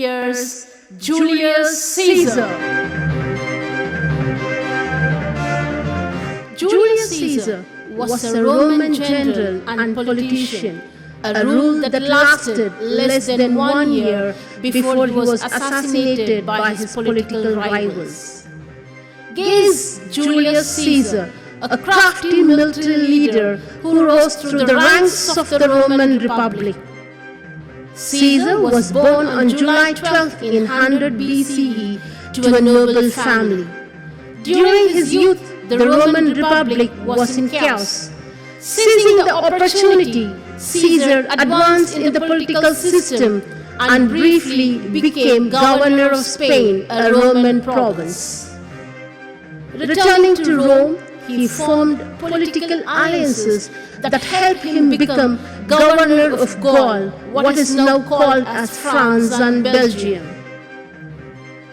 fears Julius Caesar. Julius Caesar was a Roman general and politician, a rule that lasted less than 1 year before he was assassinated by his political rivals. Gaze Julius Caesar, a crafty military leader who rose through the ranks of the Roman Republic. Caesar was born on July 12 in 100 BCE to a noble family. During his youth, the Roman Republic was in chaos. Seizing the opportunity, Caesar advanced in the political system and briefly became governor of Spain, a Roman province. Returning to Rome, he formed political alliances that helped him become governor of Gaul, what is now called as France and Belgium.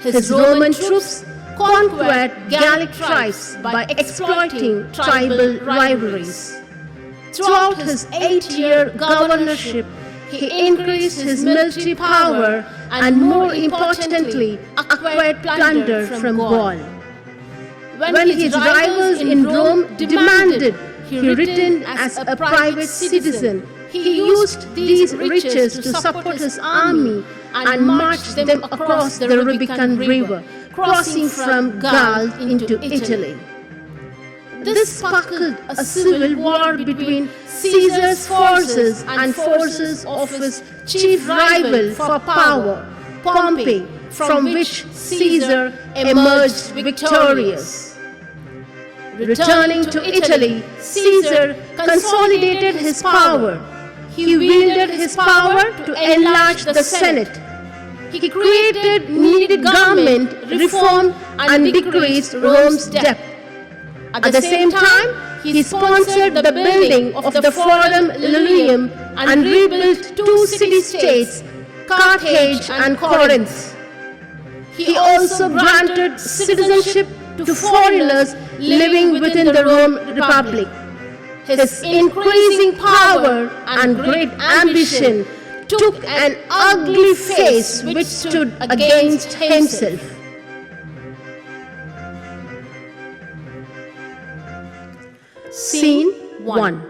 His Roman troops conquered Gallic tribes by exploiting tribal rivalries. Throughout his 8-year governorship, he increased his military power and, more importantly, acquired plunder from Gaul. When his rivals in Rome demanded he return as a private citizen, he used these riches to support his army and marched them across the Rubicon River, crossing from Gaul into Italy. This sparked a civil war between Caesar's forces and forces of his chief rival for power, Pompey, from which Caesar emerged victorious. Returning to Italy, Caesar consolidated his power. He wielded his power to enlarge the Senate. He created needed government reform and decreased Rome's debt. At the same time, he sponsored the building of the Forum Lilium and rebuilt 2 city-states, Carthage and Corinth. He also granted citizenship to foreigners living within the Roman Republic. His increasing power and great ambition took an ugly face which stood against himself. Scene 1.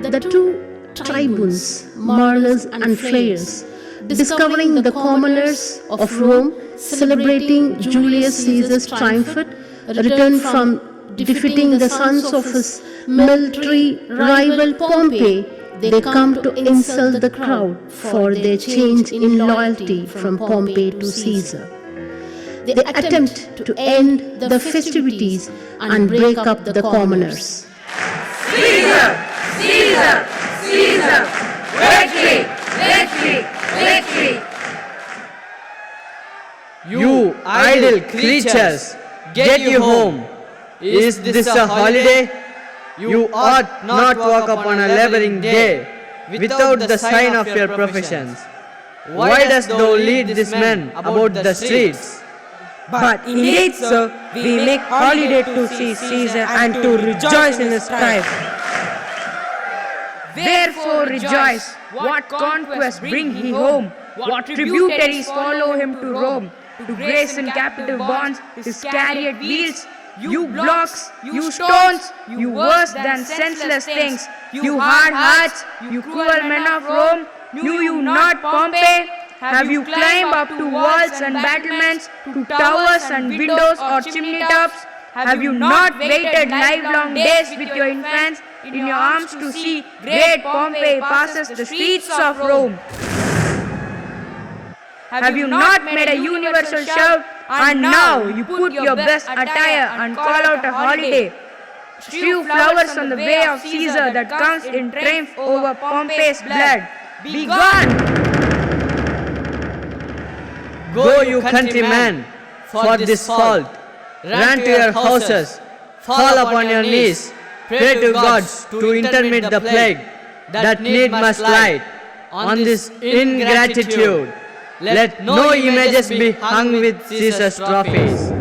The 2 tribunes, maulers and flayers, discovering the commoners of Rome celebrating Julius Caesar's triumphant return from defeating the sons of his military rival Pompey, they come to insult the crowd for their change in loyalty from Pompey to Caesar. They attempt to end the festivities and break up the commoners. Caesar! Caesar! Caesar! Victory! Victory! Victory! You idle creatures, get you home. Is this a holiday? You ought not walk upon a laboring day without the sign of your professions. Why dost thou lead these men about the streets? But indeed, sir, we make holiday to see Caesar and to rejoice in his triumph. Wherefore rejoice, what conquest bring he home, what tributaries follow him to Rome, to grace in captive bonds his chariot wheels. You blocks, you stones, you worse than senseless things, you hard hearts, you cruel men of Rome, knew you not Pompey? Have you climbed up to walls and battlements, to towers and windows or chimney tops? Have you not waited livelong days with your infants in your arms to see great Pompey passes the streets of Rome? Have you not made a universal shout, and now you put your best attire and call out a holiday? Strew flowers on the way of Caesar that comes in triumph over Pompey's blood. Be gone! Go, you countrymen, for this fault. Run to your houses, fall upon your knees, pray to gods to intermit the plague that need must light on this ingratitude. Let no images be hung with Caesar's trophies.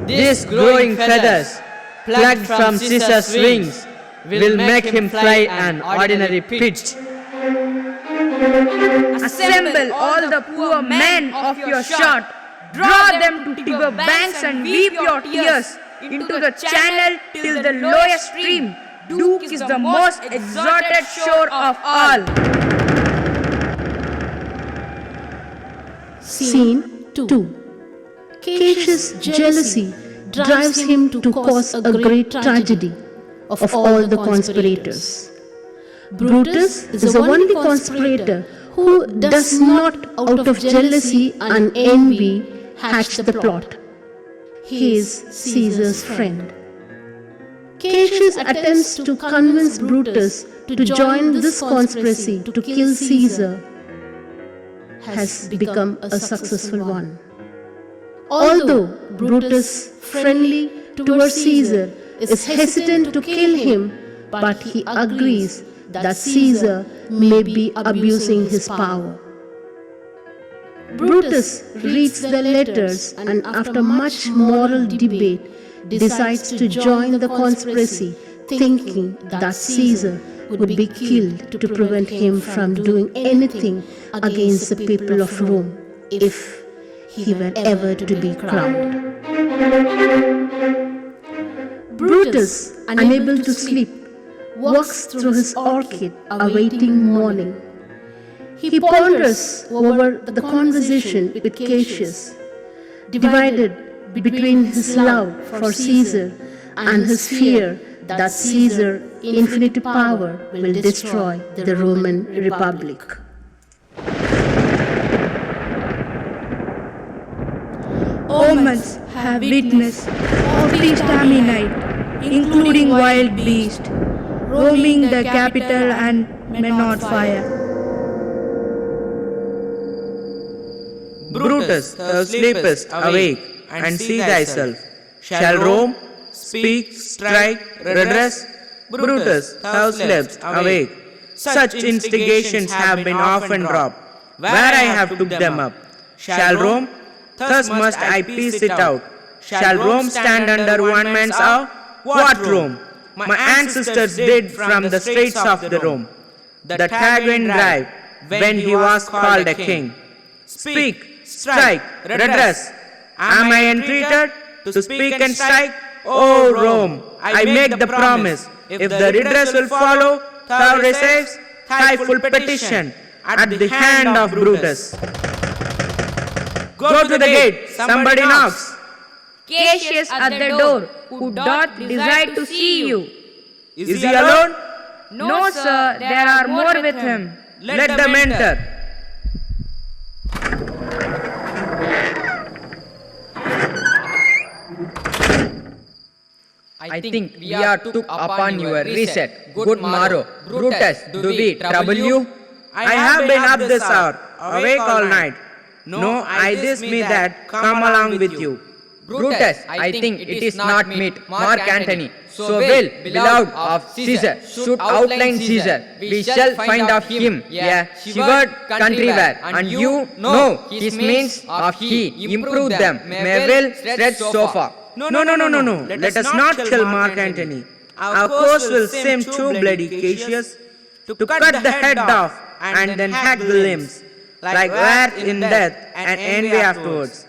These growing feathers, plucked from Caesar's wings, will make him fly an ordinary pitch. Assemble all the poor men of your short. Draw them to river banks and weep your tears into the channel till the lowest stream. Duke is the most exalted shore of all. Scene 2. Cassius' jealousy drives him to cause a great tragedy of all the conspirators. Brutus is the only conspirator who does not, out of jealousy and envy, hatch the plot. He is Caesar's friend. Cassius attempts to convince Brutus to join this conspiracy to kill Caesar has become a successful one. Although Brutus, friendly towards Caesar, is hesitant to kill him, but he agrees that Caesar may be abusing his power. Brutus reads the letters and after much moral debate decides to join the conspiracy, thinking that Caesar would be killed to prevent him from doing anything against the people of Rome if he were ever to be crowned. Brutus, unable to sleep, walks through his orchid awaiting morning. He ponders over the conversation with Cassius, divided between his love for Caesar and his fear that Caesar's infinite power will destroy the Roman Republic. Omens have witnessed every stormy night, including wild beasts, roaming the capital and men on fire. Brutus, thou sleepest, awake, and see thyself. Shall Rome speak, strike, redress? Brutus, thou slepst, awake. Such instigations have been often dropped, where I have took them up. Shall Rome? Thus must I piece it out. Shall Rome stand under one man's awe? What Rome? My ancestors did from the straits of the Rome, the Taguine drive, when he was called a king. Speak, strike, redress. Am I entreated to speak and strike? O Rome, I make the promise, if the redress will follow, thou receives thy full petition at the hand of Brutus. Go to the gate, somebody knocks. Cassius at the door, who doth desire to see you. Is he alone? No, sir, there are more with him. Let them enter. I think we are took upon your reset. Good morrow. Brutus, do we trouble you? I have been up this hour, awake all night. No, I this me that, come along with you. Brutus, I think it is not meet. Mark Antony, so well beloved of Caesar, should outline Caesar. We shall find of him a shivered countryware, and you know his means of he improve them may well stretch so far. No. Let us not kill Mark Antony. Our course will seem too bloody, Cassius, to cut the head off and then hack the limbs, like wrath in death and envy afterwards.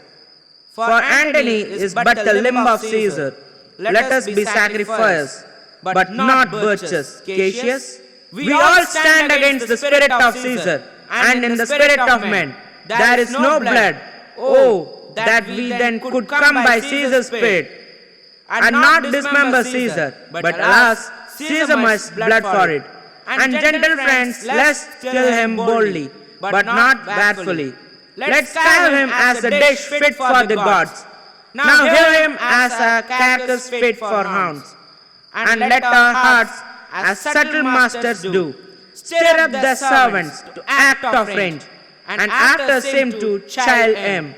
For Antony is but a limb of Caesar. Let us be sacrificed, but not birches, Cassius. We all stand against the spirit of Caesar, and in the spirit of men there is no blood. Oh, that we then could come by Caesar's spirit, and not dismember Caesar, but alas, Caesar must blood for it. And gentle friends, let's kill him boldly, but not wrathfully. Let's carve him as a dish fit for the gods. Now hear him as a carcass fit for hounds. And let our hearts, as subtle masters do, stir up the servants to act of range, and actors seem to child aim.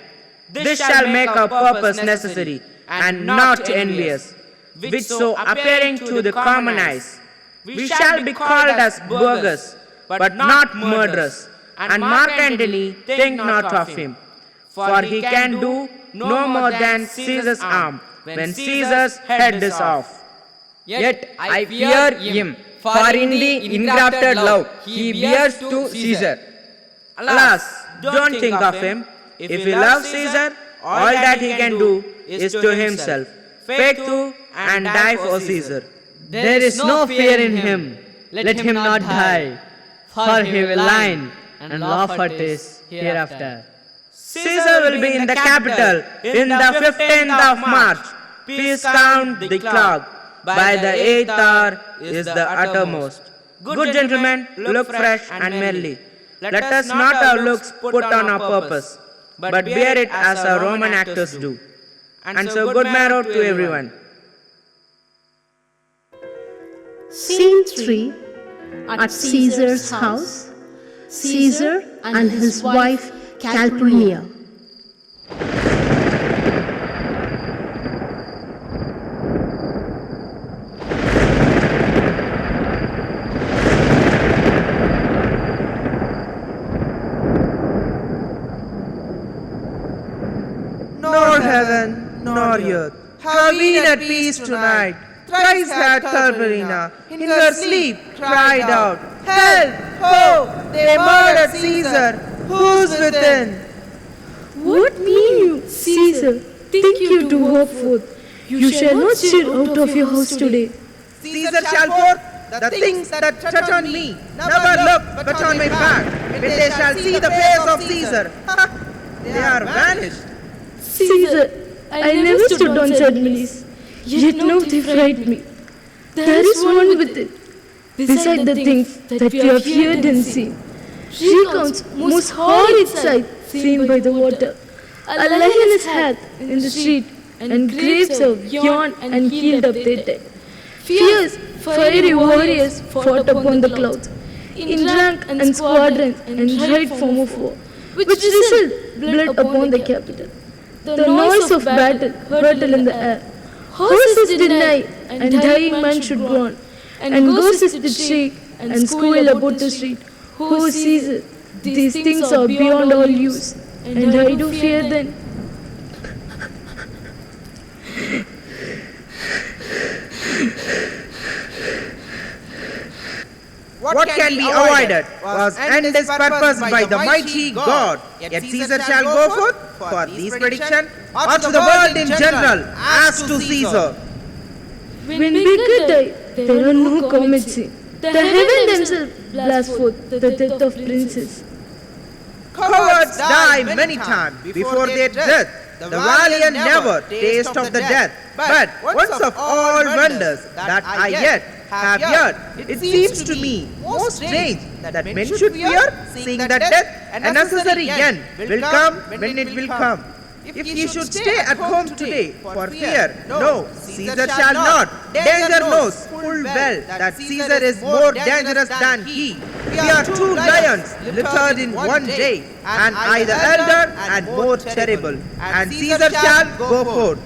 This shall make our purpose necessary, and not envious, which so appearing to the common eyes, we shall be called as burghers, but not murderers. And Mark Antony, think not of him, for he can do no more than Caesar's arm when Caesar's head is off. Yet I fear him, for in the engrafted love he bears to Caesar. Alas, don't think of him. If he loves Caesar, all that he can do is to himself. Fight through and die for Caesar. There is no fear in him. Let him not die, for he will line and laugh at his hereafter. Caesar will be in the capital in the 15th of March. Please count the clock. By the 8th hour is the uttermost. Good gentlemen, look fresh and merry. Let us not our looks put on our purpose, but bear it as our Roman actors do. And so good marrow to everyone. Scene 3. At Caesar's house, Caesar and his wife Calpurnia. Nor heaven, nor earth have been at peace tonight. Thrice had Calpurnia in her sleep cried out, Help! Ho! They murdered Caesar! Who's within? What mean you, Caesar? Think you to hope forth? You shall not stir out of your house today. Caesar shall forth the things that touch on me. Never look but on my back. When they shall see the face of Caesar, they are vanished. Caesar, I never stood on ceremonies, yet now they fright me. There is one within, beside the things that we have heard and seen. Recounts most horrid sight seen by the water. A lion is had in the street, and graves have yawned and healed up their dead. Fierce, fiery warriors fought upon the clouds, in rank and squadron and right form of war, which result blood upon the capital. The noise of battle hurtle in the air. Horses deny, and dying men should groan, and ghosts did shake and squeal about the street. Oh Caesar, these things are beyond all use, and I do fear them. What can be avoided was end his purpose by the mighty God. Yet Caesar shall go forth for this prediction, or to the world in general, as to Caesar. When beggars die, there are no comets seen. The heaven themselves blast forth the death of princes. Cowards die many times before their death. The valiant never taste of the death. But once of all wonders that I yet have heard, it seems to me most strange that men should fear, seeing that death, a necessary end, will come when it will come. If ye should stay at home today for fear, no, Caesar shall not. Danger knows full well that Caesar is more dangerous than he. We are two lions littered in one day, and I the elder and more terrible, and Caesar shall go forth.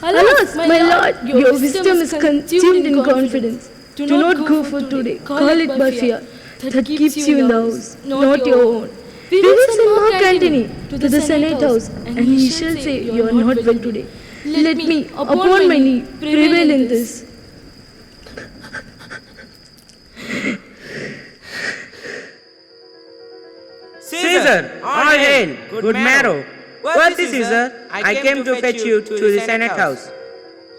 Alas, my lord, your wisdom is consumed in confidence. Do not go for today. Call it by fear. That keeps you in the house, not your own. We will send Mark Antony to the Senate house, and he shall say you are not well today. Let me, upon my knee, prevail in this. Caesar, all hail, good marrow. Worthy Caesar, I came to fetch you to the Senate house.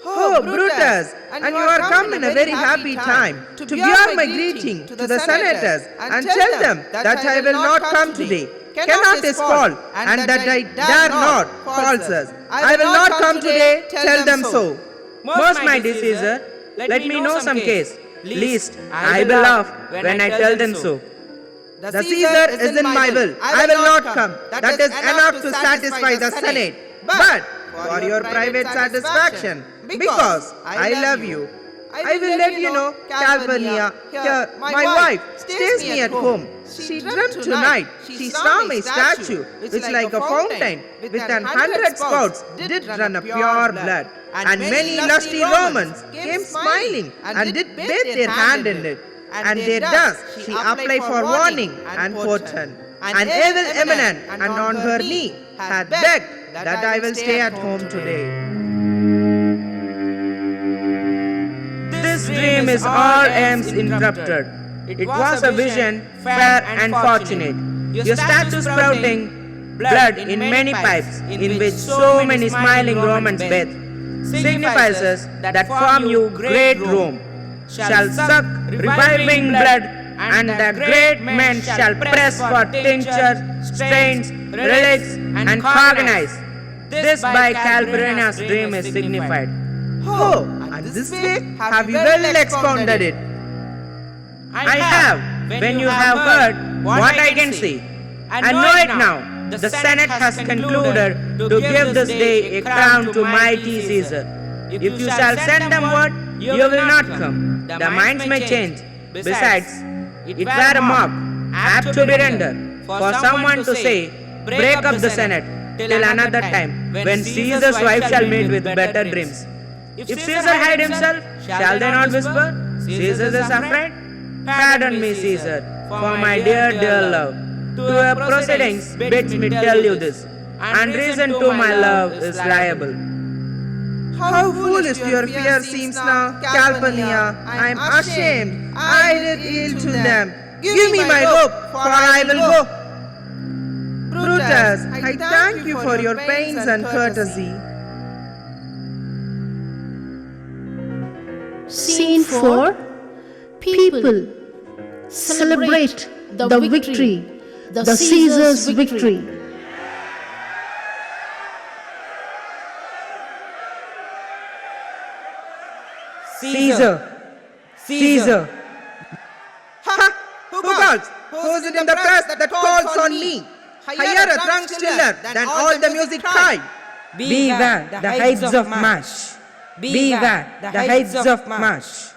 Oh, Brutus, and you are come in a very happy time to bear my greeting to the senators and tell them that I will not come today. Cannot this fall, and that I dare not, falsers. I will not come today, tell them so. Most mighty Caesar, let me know some case, least I will laugh when I tell them so. The Caesar is in my will, I will not come. That is enough to satisfy the Senate. But for your private satisfaction, because I love you, I will let you know, Calpurnia, here, my wife, stays me at home. She dreamt tonight, she saw my statue, which like a fountain, with 100 spouts, did run a pure blood. And many lusty Romans came smiling, and did bathe their hand in it. And their dust she applied for warning and portent. And evil eminent, and on her knee, had begged that I will stay at home today. This dream him his all aims interrupted. It was a vision fair and fortunate. Your statue sprouting blood in many pipes, in which so many smiling Romans bathe, signifies us that from you great Rome shall suck reviving blood, and the great men shall press for tincture, stains, relics, and cognize. This by Calpurnia's dream is signified. Oh, and this way have you well expounded it. I have, when you have heard what I can see. I know it now. The Senate has concluded to give this day a crown to mighty Caesar. If you shall send them word, you will not come. The minds may change. Besides, it were a mock, apt to be rendered, for someone to say, break up the Senate till another time, when Caesar's wife shall meet with better dreams. If Caesar hide himself, shall they not whisper, Caesar is afraid? Pardon me, Caesar, for my dear, dear love. To your proceedings bids me tell you this, and reason to my love is liable. How foolish your fear seems now, Calpurnia. I am ashamed. I did ill to them. Give me my rope, for I will go. Brutus, I thank you for your pains and courtesy. Scene 4. People celebrate the victory, the Caesar's victory. Caesar! Caesar! Ha! Who calls? Who is it in the press that calls on me? Higher a drunk stiller than all the music tried. Beware the heights of march! Beware the heights of march!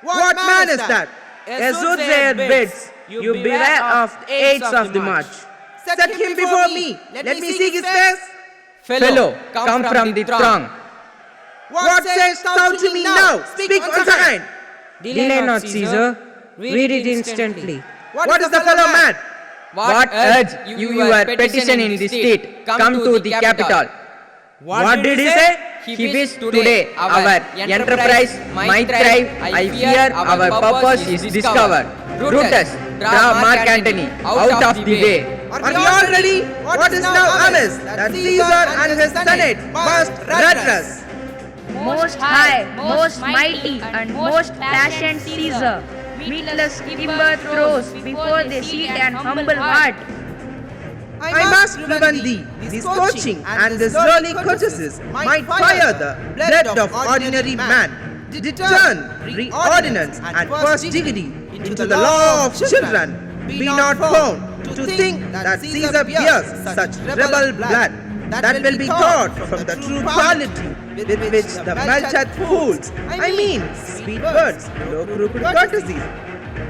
What man is that? A soothsayer bids you beware of the aids of the march. Set him before me. Let me see his face. Fellow, come from the throng. What sayest thou to me now? Speak once again. Delay not, Caesar. Read it instantly. What is the fellow mad? What urge you your petition in the state? Come to the capital. What did he say? He wished today our enterprise might thrive. I fear our purpose is discovered. Brutus, draw Mark Antony out of the way. Are we all ready? What is now amiss? That Caesar and his Senate must redress. Most high, most mighty, and most passionate Caesar, meatless timber throws before they seat an humble heart. I must prevent thee. This coaching and this lowly courtesies might fire the blood of ordinary man, turn reordinance and first dignity into the law of children. Be not found to think that Caesar bears such rebel blood that will be taught from the true quality with which the melted fools, I mean sweet words, low crooked courtesies,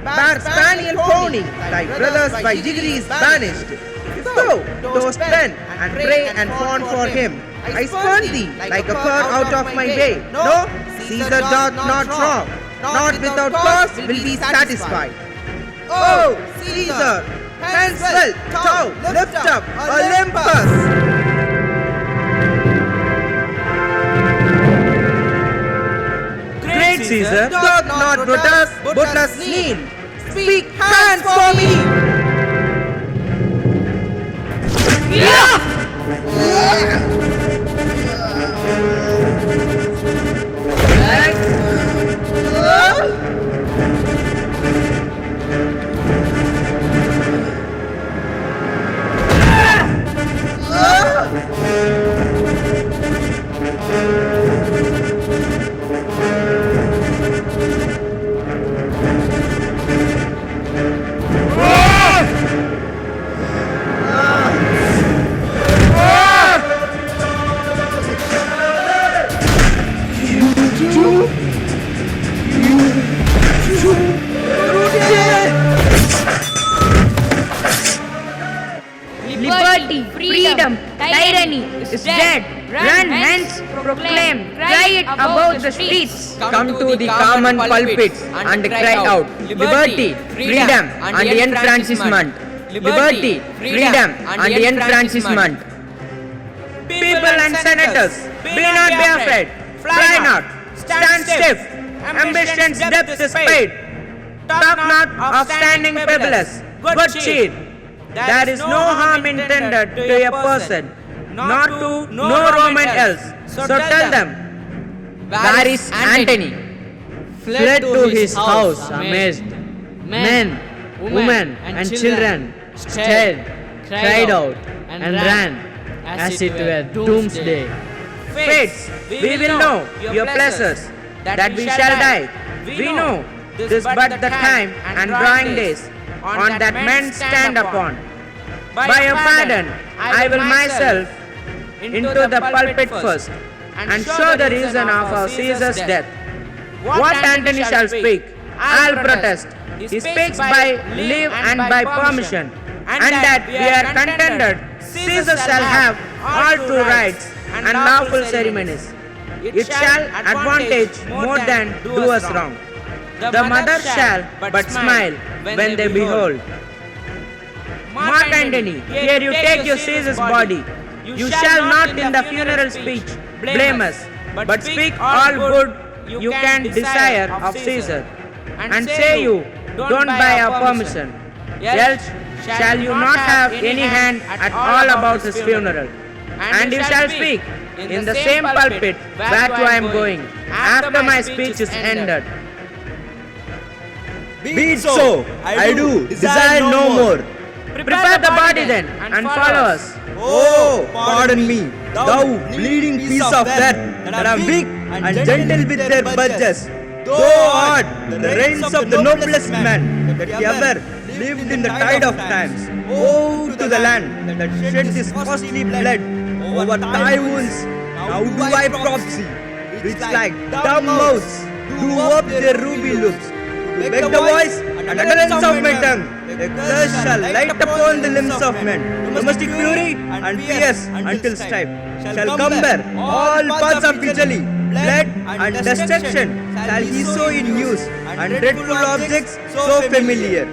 bear spaniel pawning, thy brothers by degrees banished. So, toast then, and pray and fawn for him. I spurn thee like a bird out of my way. No, Caesar doth not wrong, not without cause will be satisfied. Oh, Caesar, henceforth thou lift up Olympus. Great Caesar! Doth not Brutus, Brutus kneel. Speak hands for me. Liberty, freedom, tyranny is dead. Run hence, proclaim, cry it about the streets. Come to the common pulpits and cry out, liberty, freedom, and enfranchisement. Liberty, freedom, and enfranchisement. People and senators, be not be afraid. Fly not. Stand stiff. ambition's depth is paid. Talk not of standing perilous, good cheer. There is no harm intended to a person, nor to no Roman else. So tell them, Where is Antony? Fled to his house amazed. Men, women, and children stared, cried out, and ran as it were doomsday. fates, we will know your pleasures, that we shall die. We know this but the time and drawing days, on that men stand upon. By your pardon, I will myself into the pulpit first, and show the reason of our Caesar's death. What Antony shall speak, I'll protest. He speaks by leave and by permission, and that we are contented. Caesar shall have all true rights and lawful ceremonies. It shall advantage more than do us wrong. The mother shall but smile when they behold. Mark Antony, here you take your Caesar's body. You shall not in the funeral speech blame us, but speak all good you can desire of Caesar, and say you don't buy our permission, else shall you not have any hand at all about his funeral. And you shall speak in the same pulpit whereto I am going, after my speech is ended. Be it so, I do desire no more. Prepare the body then, and follow us. Oh, pardon me, thou bleeding piece of death, that are weak and gentle with their budges. Thou art the reins of the noblest man that ever lived in the tide of times. Oh, to the land that shed his costly blood over thy wounds, now do I prophecy, which like dumb mouths do up their ruby lips. Beg the voice and utterance of my tongue. A curse shall light upon the limbs of men. Domestic fury and fierce until strife shall cumber all paths of Italy. Blood and destruction shall he sow in use, and dreadful objects so familiar.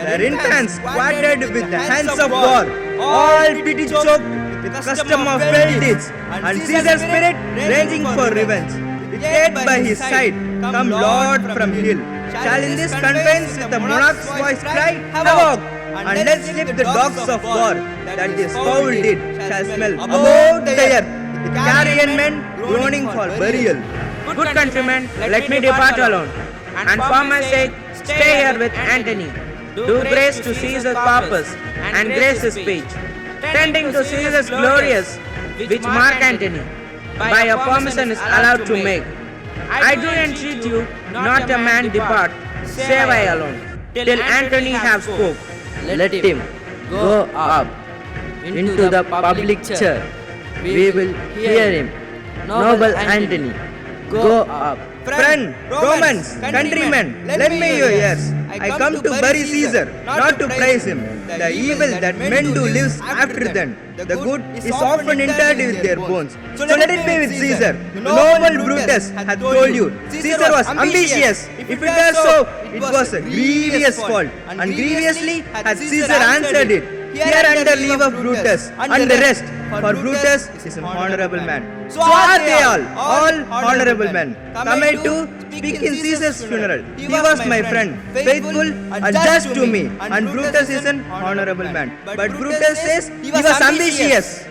Their infants squatted with the hands of war, all pity choked with custom of fell deeds, and Caesar's spirit raging for revenge. With dead by his side, come Lord from hill. Shall in this confines with the monarch's voice cry, havoc, and let slip the dogs of war, that this foul deed shall smell about the earth, with carrion men groaning for burial. Good countrymen, let me depart alone, and for my sake stay here with Antony. Do grace to Caesar's purpose, and grace his speech, tending to Caesar's glorious, which Mark Antony, by your permission, is allowed to make. I do entreat you, not a man depart, save I alone, till Antony have spoke. Let him go up into the public chair. We will hear him. Noble Antony, go up. Friend, Romans, countrymen, lend me your ears. I come to bury Caesar, not to praise him. The evil that men do lives after them. The good is often interred with their bones. So let it be with Caesar. The noble Brutus hath told you, Caesar was ambitious. If it were so, it was a grievous fault, and grievously hath Caesar answered it. Here under leave of Brutus, and the rest, for Brutus is an honorable man. So are they all honorable men. Come I too speak in Caesar's funeral. He was my friend, faithful and just to me, and Brutus is an honorable man. But Brutus says he was ambitious.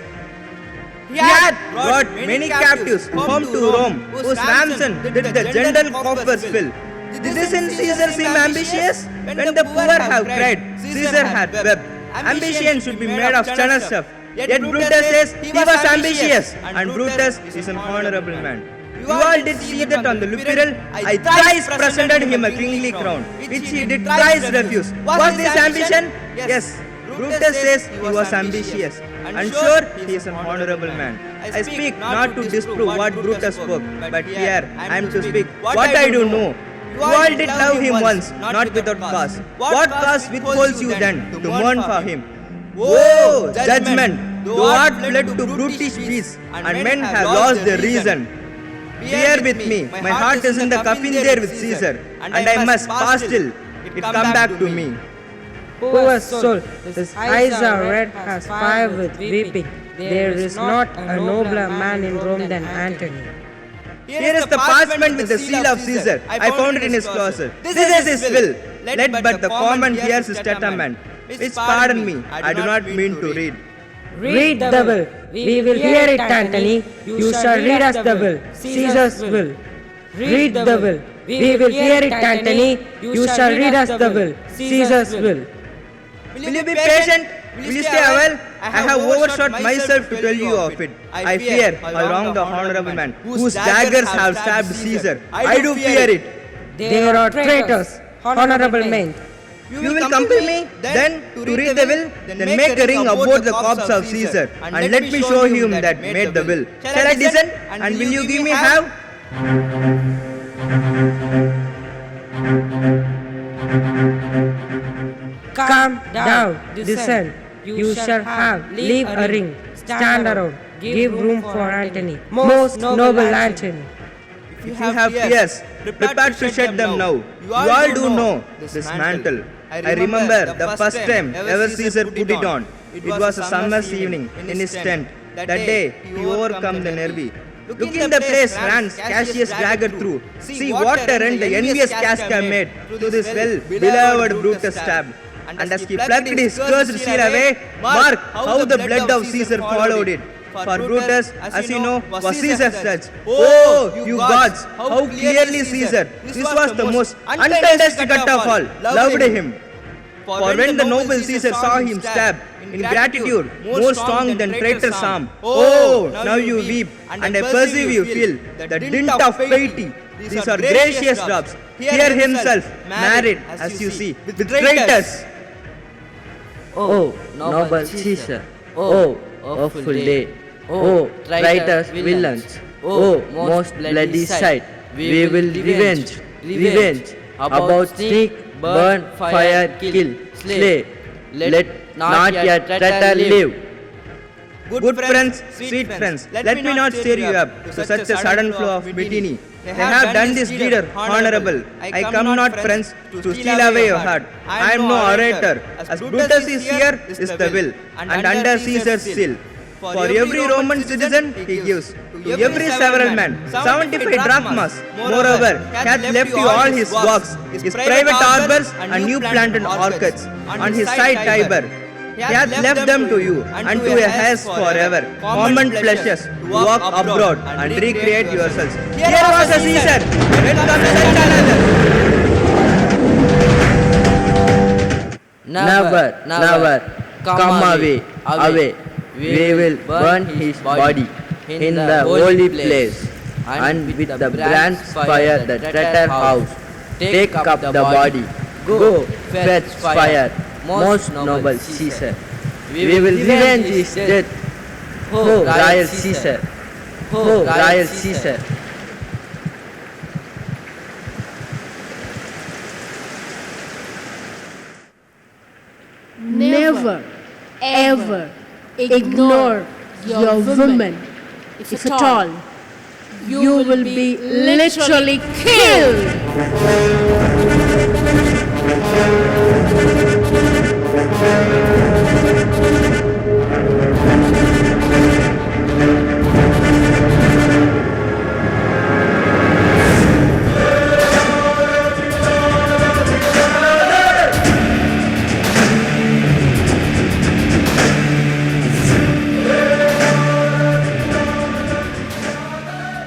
He had brought many captives home to Rome, whose ransom did the general coffers fill. Did this in Caesar seem ambitious? When the poor have cried, Caesar had wept. Ambition should be made of stern stuff. Yet Brutus says he was ambitious, and Brutus is an honorable man. You all did see that on the Lupercal, I thrice presented him a kingly crown, which he did thrice refuse. Was this ambition? Yes. Brutus says he was ambitious, and sure he is an honorable man. I speak not to disprove what Brutus spoke, but here I am to speak what I do know. You all did love him once, not without cause. What cause withholds you then to mourn for him? Oh, judgment, thou art fled to brutish beasts, and men have lost their reason. Bear with me, my heart is in the coffin there with Caesar, and I must pass till it come back to me. Poor soul, his eyes are red as fire with weeping. There is not a nobler man in Rome than Antony. Here is the parchment with the seal of Caesar. I found it in his closet. This is his will. Let but the common hears his testament. Which pardon me, I do not mean to read. Read the will. We will hear it, Antony. You shall read us the will. Caesar's will. Read the will. We will hear it, Antony. You shall read us the will. Caesar's will. Will you be patient? Will you stay well? I have overshot myself to tell you of it. I fear I wrong the honorable man whose daggers have stabbed Caesar. I do fear it. They are traitors, honorable men. You will compel me then to read the will? Then make a ring about the corpse of Caesar and let me show him that made the will. Shall I descend? And will you give me half? Come down, descend. You shall have, leave a ring, stand around, give room for Antony, most noble Antony. If you have fears, prepare to shed them now. You all do know this mantle. I remember the first time ever Caesar put it on. It was a summer's evening in his tent. That day he overcome the Nervi. Look in the place ran Cassius dagger through. See what a rent the envious Casca made to this well-beloved Brutus stabbed. And as he plucked his cursed seal away, mark how the blood of Caesar followed it. For Brutus, as you know, was Caesar's judge. Oh, you gods, how clearly Caesar, this was the most untendest cut of all, loved him. For when the noble Caesar saw him stab, in gratitude, more strong than traitor's arm. Oh, now you weep, and I perceive you feel the dint of piety. These are gracious drops. Here himself, married, as you see, with traitors. Oh, noble Caesar. Oh, awful day. Oh, traitors, villains. Oh, most bloody sight. We will revenge. About sneak, burn, fire, kill, slay. Let not yet traitor live. Good friends, sweet friends, let me not stir you up to such a sudden flow of mutiny. They have done this deed honorable. I come not, friends, to steal away your heart. I am no orator. As Brutus is here, is the will, and under Caesar's seal. For every Roman citizen he gives, to every several man, 75 drachmas. Moreover, he hath left you all his walks, his private arbors and new planted orchards, on his side Tiber. He hath left them to you, and to a heirs forever, common pleasures, to walk abroad and recreate yourselves. Here was a Caesar, when comes such another. Never, come away. We will burn his body in the holy place, and with the branch fire the traitor house. Take up the body, go fetch fire, most noble Caesar. We will revenge his death. Oh, royal Caesar! Oh, royal Caesar! Never, ever ignore your women. If at all, you will be literally killed.